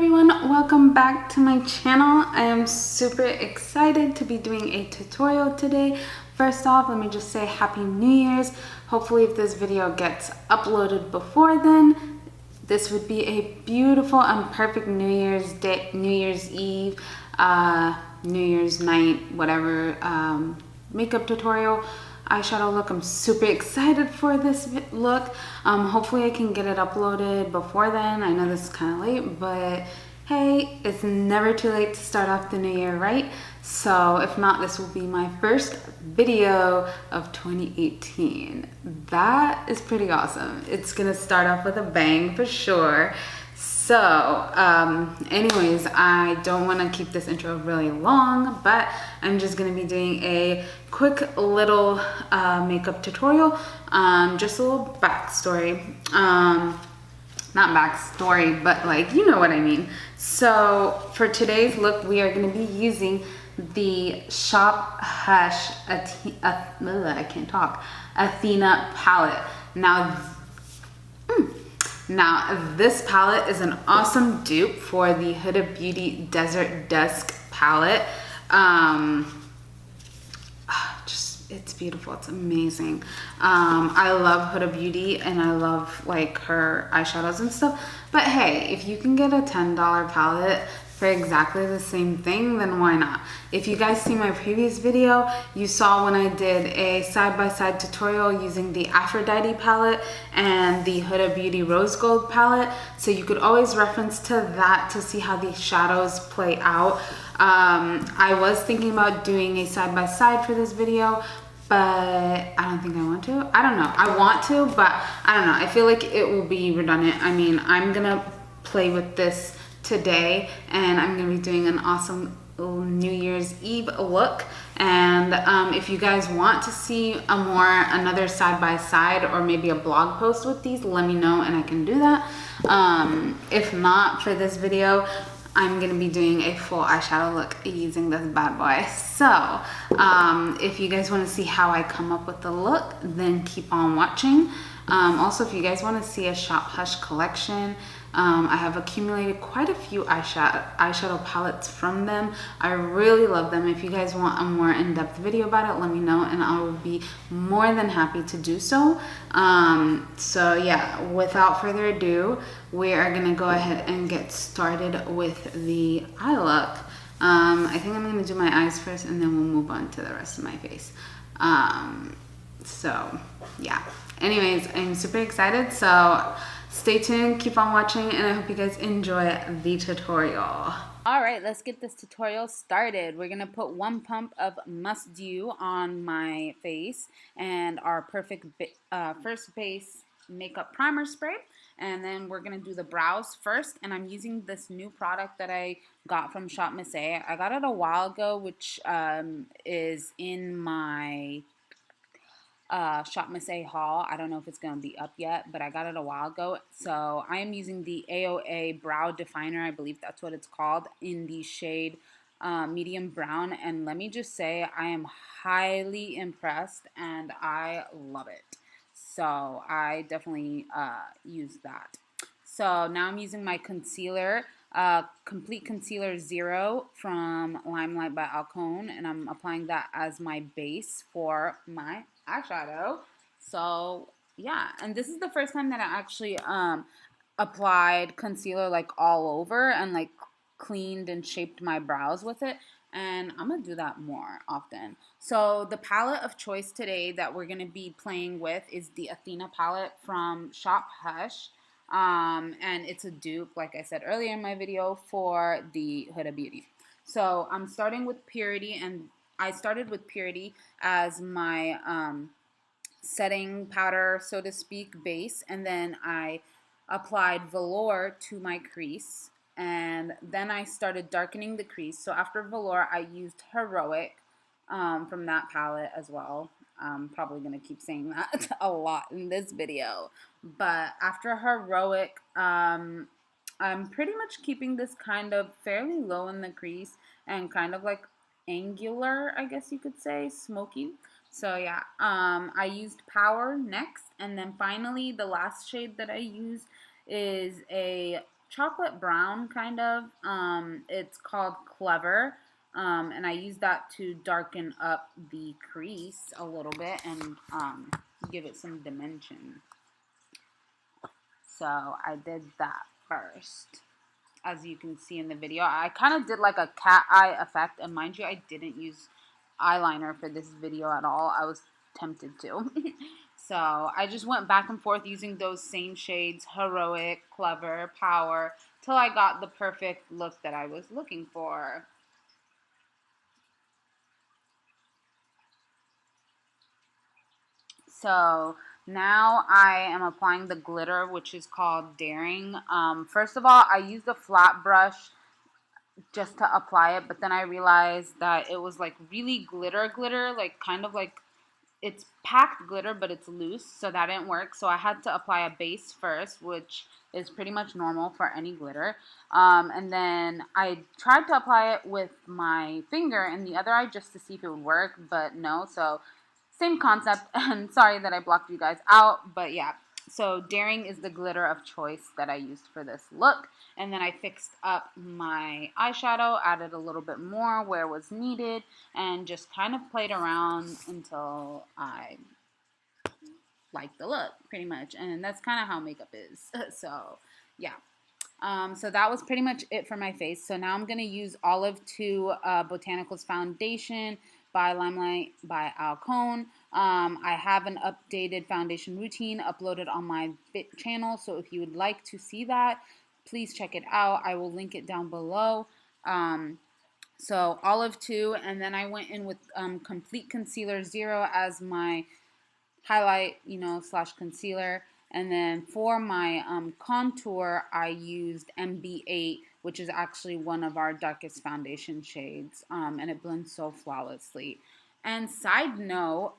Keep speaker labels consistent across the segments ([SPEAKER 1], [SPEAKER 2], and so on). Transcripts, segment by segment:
[SPEAKER 1] everyone, welcome back to my channel. I am super excited to be doing a tutorial today. First off, let me just say Happy New Year's. Hopefully if this video gets uploaded before then, this would be a beautiful and perfect New Year's Day, New Year's Eve, New Year's night, whatever, makeup tutorial. Eyeshadow look. I'm super excited for this look. Hopefully I can get it uploaded before then. I know this is kind of late, but hey, it's never too late to start off the new year, right? So if not, this will be my first video of 2018. That is pretty awesome. It's gonna start off with a bang for sure. So anyways, I don't want to keep this intro really long, but I'm just going to be doing a quick little makeup tutorial, just a little backstory, not backstory, but like, you know what I mean. So for today's look, we are going to be using the ShopHush Athena Palette. Now this palette is an awesome dupe for the Huda Beauty Desert Dusk Palette. It's beautiful, it's amazing. I love Huda Beauty and I love like her eyeshadows and stuff. But hey, if you can get a $10 palette for exactly the same thing, then why not? If you guys see my previous video, you saw when I did a side-by-side tutorial using the Aphrodite palette and the Huda Beauty Rose Gold palette. So you could always reference to that to see how these shadows play out. I was thinking about doing a side-by-side for this video, but I don't think I want to. I don't know. I want to, but I don't know. I feel like it will be redundant. I mean, I'm gonna play with this today and I'm gonna be doing an awesome New Year's Eve look. And if you guys want to see another side-by-side or maybe a blog post with these, let me know and I can do that. If not, for this video I'm gonna be doing a full eyeshadow look using this bad boy. So if you guys want to see how I come up with the look, then keep on watching. Also, if you guys want to see a ShopHush collection, I have accumulated quite a few eyeshadow palettes from them. I really love them. If you guys want a more in-depth video about it, let me know and I will be more than happy to do so. So yeah, without further ado, we are gonna go ahead and get started with the eye look. I think I'm gonna do my eyes first and then we'll move on to the rest of my face. So yeah, anyways, I'm super excited. So stay tuned, keep on watching, and I hope you guys enjoy the tutorial. All right, let's get this tutorial started. We're gonna put 1 pump of Must Dew on my face and our perfect first base makeup primer spray. And then we're gonna do the brows first. And I'm using this new product that I got from ShopHush. I got it a while ago, which is in my ShopHush haul. I don't know if it's going to be up yet, but I got it a while ago. So I am using the AOA Brow Definer, I believe that's what it's called, in the shade medium brown. And let me just say, I am highly impressed and I love it. So I definitely use that. So now I'm using my concealer, Complete Concealer Zero from Limelight by Alcone, and I'm applying that as my base for my eyeshadow. So yeah, and this is the first time that I actually applied concealer like all over and like cleaned and shaped my brows with it, and I'm gonna do that more often. So the palette of choice today that we're gonna be playing with is the Athena palette from ShopHush. And it's a dupe, like I said earlier in my video, for the Huda Beauty. So I'm starting with Purity, and I started with Purity as my setting powder, so to speak, base, and then I applied velour to my crease, and then I started darkening the crease. So after velour, I used Heroic from that palette as well. I'm probably going to keep saying that a lot in this video. But after Heroic, I'm pretty much keeping this kind of fairly low in the crease and kind of like angular, I guess you could say, smoky. So yeah, I used Power next. And then finally, the last shade that I used is a chocolate brown kind of. It's called Clever. And I use that to darken up the crease a little bit and give it some dimension. So I did that first, as you can see in the video. I kind of did like a cat eye effect, and mind you, I didn't use eyeliner for this video at all. I was tempted to. So I just went back and forth using those same shades, Heroic, Clever, Power, till I got the perfect look that I was looking for. So now I am applying the glitter, which is called Daring. First of all, I used a flat brush just to apply it, but then I realized that it was like really glitter, like kind of like it's packed glitter, but it's loose, so that didn't work. So I had to apply a base first, which is pretty much normal for any glitter. And then I tried to apply it with my finger and the other eye just to see if it would work, but no. So same concept, and sorry that I blocked you guys out, but yeah. So Daring is the glitter of choice that I used for this look. And then I fixed up my eyeshadow, added a little bit more where was needed, and just kind of played around until I liked the look, pretty much. And that's kind of how makeup is. So, yeah. So that was pretty much it for my face. So now I'm going to use Olive 2 Botanicals Foundation by Limelight by Alcone. I have an updated foundation routine uploaded on my channel, so if you would like to see that, please check it out. I will link it down below. So Olive 2, and then I went in with Complete Concealer 0 as my highlight, slash concealer. And then for my contour, I used MB8, which is actually one of our darkest foundation shades, and it blends so flawlessly. And side note,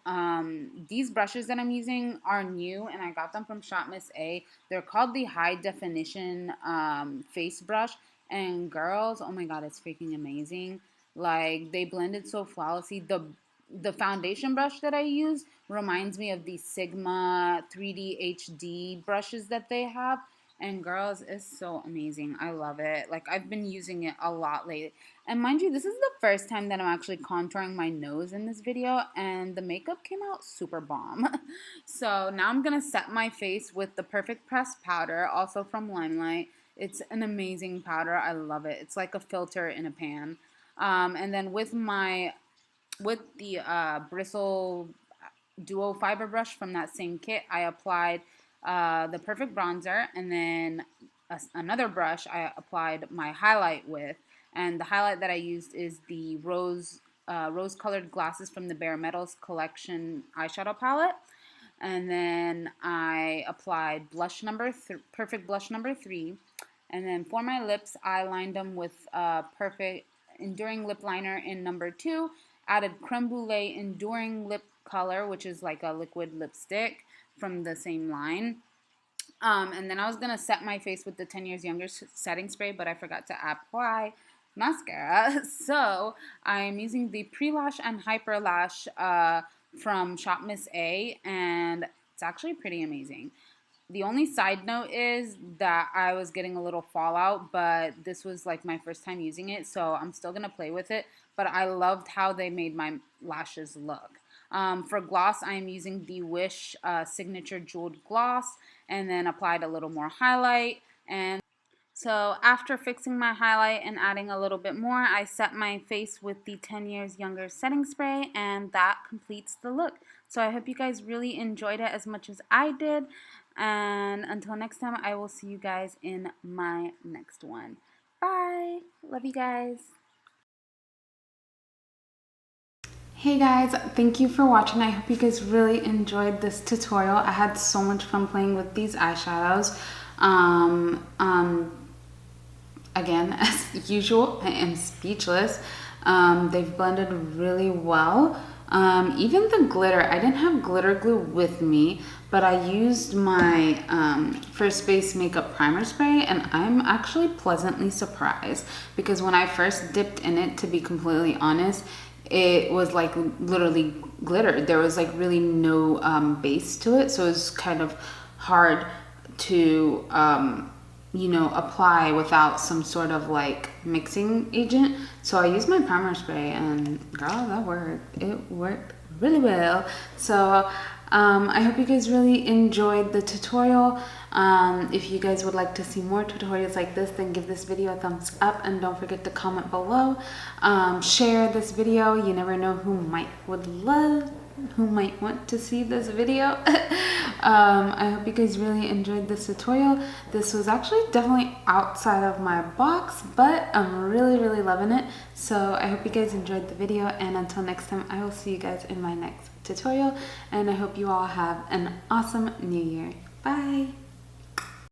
[SPEAKER 1] these brushes that I'm using are new, and I got them from ShopMissA. They're called the High Definition Face Brush, and girls, oh my god, it's freaking amazing. Like, they blended so flawlessly. The foundation brush that I use reminds me of the Sigma 3D HD brushes that they have. And girls, it's so amazing. I love it. Like, I've been using it a lot lately. And mind you, this is the first time that I'm actually contouring my nose in this video. And the makeup came out super bomb. So now I'm going to set my face with the Perfect Pressed powder, also from Limelight. It's an amazing powder. I love it. It's like a filter in a pan. And then with the Bristle Duo Fiber Brush from that same kit, I applied the Perfect Bronzer, and then another brush I applied my highlight with. And the highlight that I used is the rose-colored glasses from the Bare Metals Collection eyeshadow palette. And then I applied Perfect Blush number 3. And then for my lips, I lined them with Perfect Enduring Lip Liner in number 2. Added Creme Brulee Enduring Lip Color, which is like a liquid lipstick from the same line. And then I was going to set my face with the 10 Years Younger setting spray, but I forgot to apply mascara. So I'm using the Pre-Lash and Hyper Lash from ShopMissA, and it's actually pretty amazing. The only side note is that I was getting a little fallout, but this was like my first time using it, so I'm still going to play with it. But I loved how they made my lashes look. For gloss, I am using the Wish Signature Jeweled Gloss, and then applied a little more highlight. And so after fixing my highlight and adding a little bit more, I set my face with the 10 Years Younger setting spray, and that completes the look. So I hope you guys really enjoyed it as much as I did. And until next time, I will see you guys in my next one. Bye. Love you guys. Hey guys, thank you for watching. I hope you guys really enjoyed this tutorial. I had so much fun playing with these eyeshadows. Again, as usual, I am speechless. They've blended really well. Even the glitter, I didn't have glitter glue with me, but I used my First Base Makeup Primer Spray, and I'm actually pleasantly surprised because when I first dipped in it, to be completely honest, it was like literally glitter. There was like really no base to it, so it was kind of hard to you know, apply without some sort of like mixing agent. So I used my primer spray and girl, that worked. It worked really well. So I hope you guys really enjoyed the tutorial. If you guys would like to see more tutorials like this, then give this video a thumbs up and don't forget to comment below. Share this video. You never know who might want to see this video. I hope you guys really enjoyed this tutorial. This was actually definitely outside of my box, but I'm really loving it. So I hope you guys enjoyed the video, and until next time, I will see you guys in my next tutorial, and I hope you all have an awesome new year. Bye.